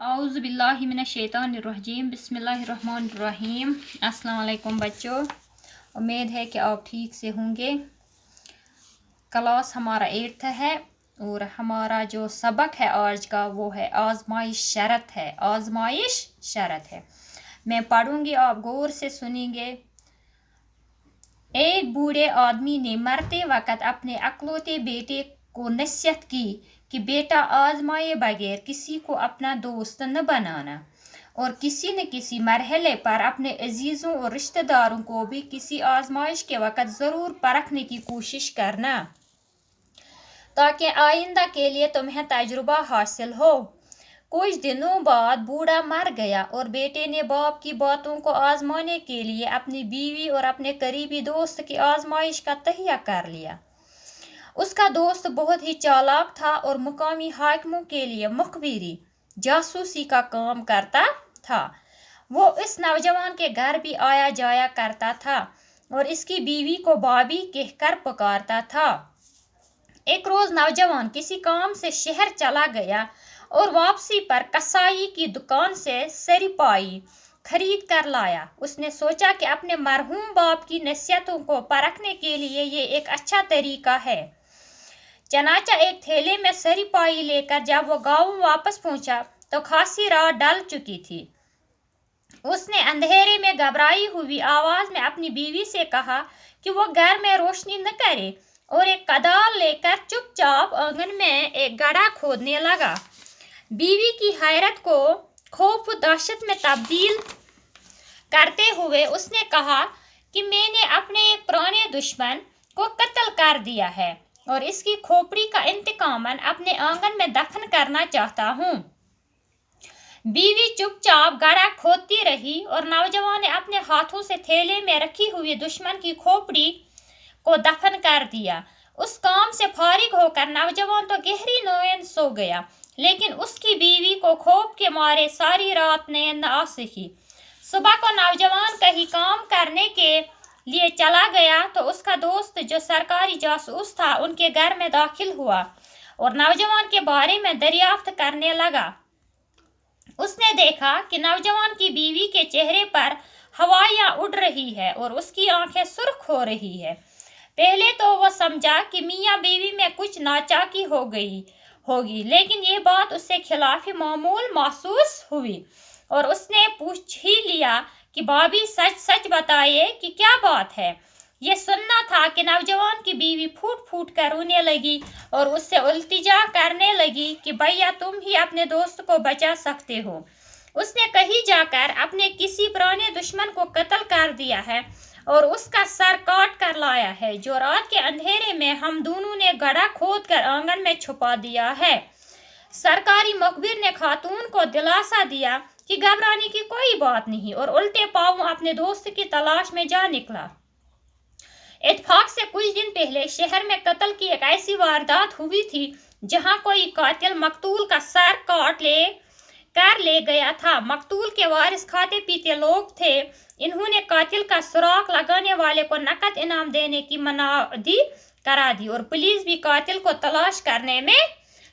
औज़ु बिल्लाहि मिनश्शैतानिर्रजीम बिस्मिल्लाहिर्रहमानिर्रहीम। अस्सलाम वालेकुम बच्चों, उम्मीद है कि आप ठीक से होंगे। क्लास हमारा 8th है और हमारा जो सबक है आज का वो है आजमाइश शरत है। आजमाइश शरत है। मैं पढ़ूंगी, आप गौर से सुनेंगे। एक बूढ़े आदमी ने मरते वक्त अपने अकलौते बेटे को नसीहत की कि बेटा, आजमाए बगैर किसी को अपना दोस्त न बनाना और किसी न किसी मरहले पर अपने अजीज़ों और रिश्तेदारों को भी किसी आजमाइश के वक्त ज़रूर परखने की कोशिश करना, ताकि आइंदा के लिए तुम्हें तजुर्बा हासिल हो। कुछ दिनों बाद बूढ़ा मर गया और बेटे ने बाप की बातों को आजमाने के लिए अपनी बीवी और अपने करीबी दोस्त की आजमाइश का तहिया कर लिया। उसका दोस्त बहुत ही चालाक था और मुकामी हाकिमों के लिए मुखबिरी जासूसी का काम करता था। वो इस नौजवान के घर भी आया जाया करता था और इसकी बीवी को भाभी कहकर पुकारता था। एक रोज नौजवान किसी काम से शहर चला गया और वापसी पर कसाई की दुकान से सरीपाई खरीद कर लाया। उसने सोचा कि अपने मरहूम बाप की नसीहतों को परखने के लिए ये एक अच्छा तरीका है। चनाचा एक थैले में सरीपाई लेकर जब वो गांव वापस पहुंचा तो खासी रात ढल चुकी थी। उसने अंधेरे में घबराई हुई आवाज में अपनी बीवी से कहा कि वो घर में रोशनी न करे और एक कदाल लेकर चुपचाप आंगन में एक गड्ढा खोदने लगा। बीवी की हैरत को खौफ दहशत में तब्दील करते हुए उसने कहा कि मैंने अपने एक पुराने दुश्मन को कत्ल कर दिया है और इसकी खोपड़ी का इंतकामन अपने आंगन में दफन करना चाहता हूँ। बीवी चुपचाप गड्ढा खोदती रही और नौजवान ने अपने हाथों से थैले में रखी हुई दुश्मन की खोपड़ी को दफन कर दिया। उस काम से फारिग होकर नौजवान तो गहरी नींद सो गया, लेकिन उसकी बीवी को खौफ के मारे सारी रात नींद न आ सकी। सुबह को नौजवान कहीं काम करने के लिए चला गया तो उसका दोस्त जो सरकारी जासूस था उनके घर में दाखिल हुआ और नौजवान के बारे में दरियाफ्त करने लगा। उसने देखा कि नौजवान की बीवी के चेहरे पर हवाइयाँ उड़ रही है और उसकी आंखें सुर्ख हो रही है। पहले तो वो समझा कि मियाँ बीवी में कुछ नाचाकी हो गई होगी, लेकिन ये बात उससे खिलाफ मामूल महसूस हुई और उसने पूछ ही लिया कि भाभी, सच सच बताइए कि क्या बात है। ये सुनना था कि नौजवान की बीवी फूट फूट कर रोने लगी और उससे इल्तिजा करने लगी कि भैया, तुम ही अपने दोस्त को बचा सकते हो। उसने कहीं जाकर अपने किसी पुराने दुश्मन को कत्ल कर दिया है और उसका सर काट कर लाया है, जो रात के अंधेरे में हम दोनों ने गड्ढा खोद कर आंगन में छुपा दिया है। सरकारी मुखबिर ने खातून को दिलासा दिया कि घबराने की कोई बात नहीं और उल्टे पांव अपने दोस्त की तलाश में जा निकला। इत्तेफाक से कुछ दिन पहले शहर में कत्ल की एक ऐसी वारदात हुई थी जहां कोई कातिल मकतूल का सर काट ले गया था। मकतूल के वारिस खाते पीते लोग थे। इन्होंने कातिल का सुराग लगाने वाले को नकद इनाम देने की मनादी करा दी और पुलिस भी कातिल को तलाश करने में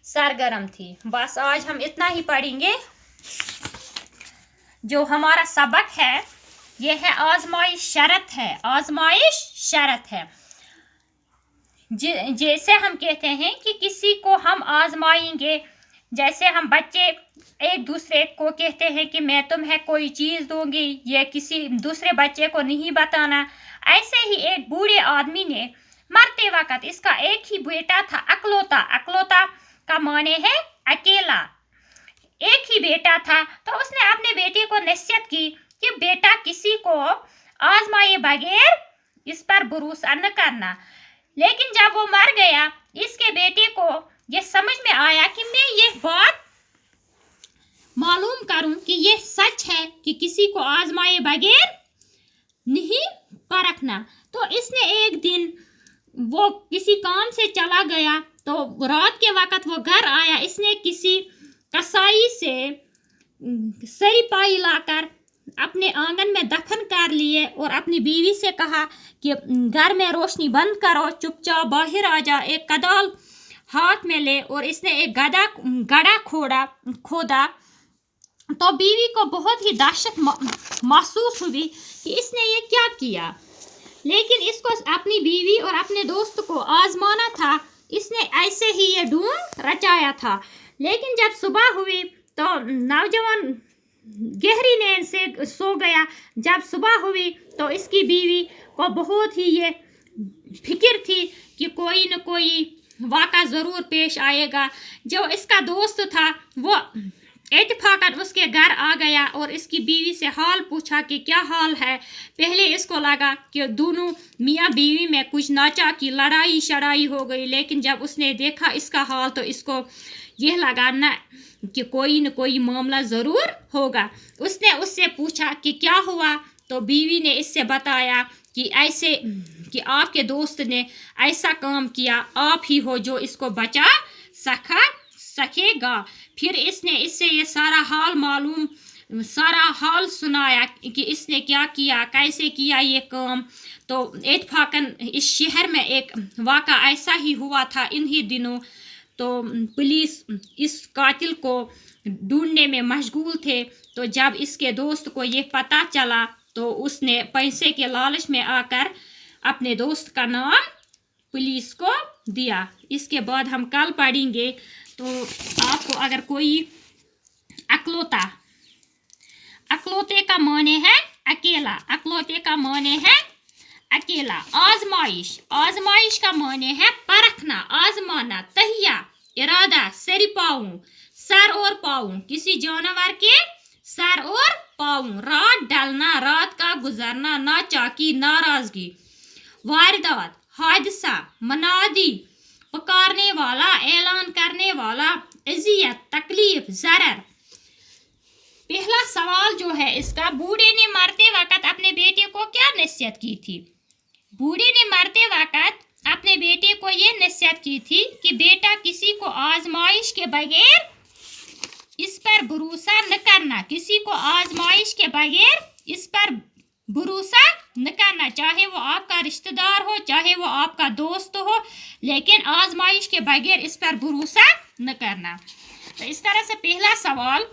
सरगर्म थी। बस आज हम इतना ही पढ़ेंगे। जो हमारा सबक है यह है आजमाइश शरत है। आजमाइश शरत है। जैसे हम कहते हैं कि किसी को हम आजमाएंगे, जैसे हम बच्चे एक दूसरे को कहते हैं कि मैं तुम्हें कोई चीज़ दूंगी, ये किसी दूसरे बच्चे को नहीं बताना। ऐसे ही एक बूढ़े आदमी ने मरते वक्त, इसका एक ही बेटा था, अकलौता। अकलौता का माने है अकेला, एक ही बेटा था। तो उसने अपने बेटे को नसीहत की कि बेटा, किसी को आजमाए बगैर इस पर भरोसा न करना। लेकिन जब वो मर गया, इसके बेटे को ये समझ में आया कि मैं ये बात मालूम करूं कि ये सच है कि किसी को आजमाए बगैर नहीं परखना। तो इसने एक दिन वो किसी काम से चला गया तो रात के वक्त वो घर आया। इसने किसी कसाई से सरीपाई लाकर अपने आंगन में दफन कर लिए और अपनी बीवी से कहा कि घर में रोशनी बंद करो, चुपचाप बाहर आ जा, एक कदाल हाथ में ले। और इसने एक गड्ढा खोदा तो बीवी को बहुत ही दहशत महसूस हुई कि इसने ये क्या किया, लेकिन इसको अपनी बीवी और अपने दोस्त को आजमाना था। इसने ऐसे ही ये ढोंग रचाया था। लेकिन जब सुबह हुई तो नौजवान गहरी नींद से सो गया। जब सुबह हुई तो इसकी बीवी को बहुत ही ये फिक्र थी कि कोई न कोई वाक़ा ज़रूर पेश आएगा। जो इसका दोस्त था वो इत्तेफाकन उसके घर आ गया और इसकी बीवी से हाल पूछा कि क्या हाल है। पहले इसको लगा कि दोनों मियाँ बीवी में कुछ नाचा की लड़ाई शड़ाई हो गई, लेकिन जब उसने देखा इसका हाल तो इसको यह लगा ना कि कोई न कोई मामला ज़रूर होगा। उसने उससे पूछा कि क्या हुआ, तो बीवी ने इससे बताया कि ऐसे कि आपके दोस्त ने ऐसा काम किया, आप ही हो जो इसको बचा सकेगा। फिर इसने इससे ये सारा हाल सुनाया कि इसने क्या किया, कैसे किया ये काम। तो इत्तेफाकन इस शहर में एक वाक़ा ऐसा ही हुआ था इन्हीं दिनों। तो पुलिस इस कातिल को ढूंढने में मशगूल थे। तो जब इसके दोस्त को ये पता चला तो उसने पैसे के लालच में आकर अपने दोस्त का नाम पुलिस को दिया। इसके बाद हम कल पढ़ेंगे। तो आपको अगर कोई अकलौते का माने है अकेला, अकलौते का माने है अकेला। आजमाइश का माने है परखना, आजमाना। तहिया, इरादा, सर और पाऊं, किसी जानवर के सर और पाऊं। रात ढलना, रात का गुजरना, नाचाकी, नाराजगी। वारदात, हादसा। मनादी, पुकारने वाला, ऐलान करने वाला। अजियत, तकलीफ, ज़रर। पहला सवाल जो है इसका, बूढ़े ने मरते वक्त अपने बेटे को क्या नसीहत की थी? बूढ़े ने मरते वक्त अपने बेटे को ये नसीहत की थी कि बेटा, किसी को आजमाइश के बगैर इस पर भरोसा न करना। किसी को आजमाइश के बगैर इस पर भरोसा न करना, चाहे वो आपका रिश्तेदार हो, चाहे वो आपका दोस्त हो, लेकिन आजमाइश के बगैर इस पर भरोसा न करना। तो इस तरह से पहला सवाल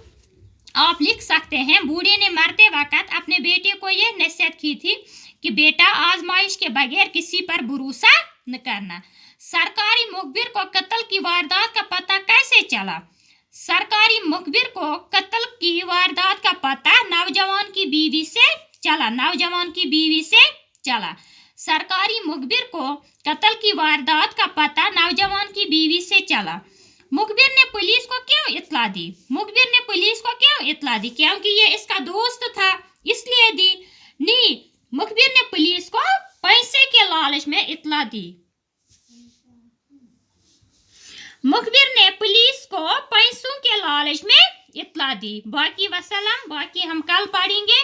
आप लिख सकते हैं। बूढ़े ने मरते वक्त अपने बेटे को यह नसीहत की थी कि बेटा, आजमाइश के बगैर किसी पर भरोसा न करना। सरकारी मुखबिर को कत्ल की वारदात का पता कैसे चला? सरकारी मुखबिर को कत्ल की वारदात का पता नौजवान की बीवी से चला। सरकारी मुखबिर को कत्ल की वारदात का पता नौजवान की बीवी से चला। मुखबिर ने पुलिस को क्यों इत्तला दी? क्योंकि ये इसका दोस्त था, इसलिए दी। नहीं, मुखबिर ने पुलिस को पैसे के लालच में इत्तला दी। मुखबिर ने पुलिस को पैसों के लालच में इत्तला दी। बाकी वसलम, बाकी हम कल पढ़ेंगे।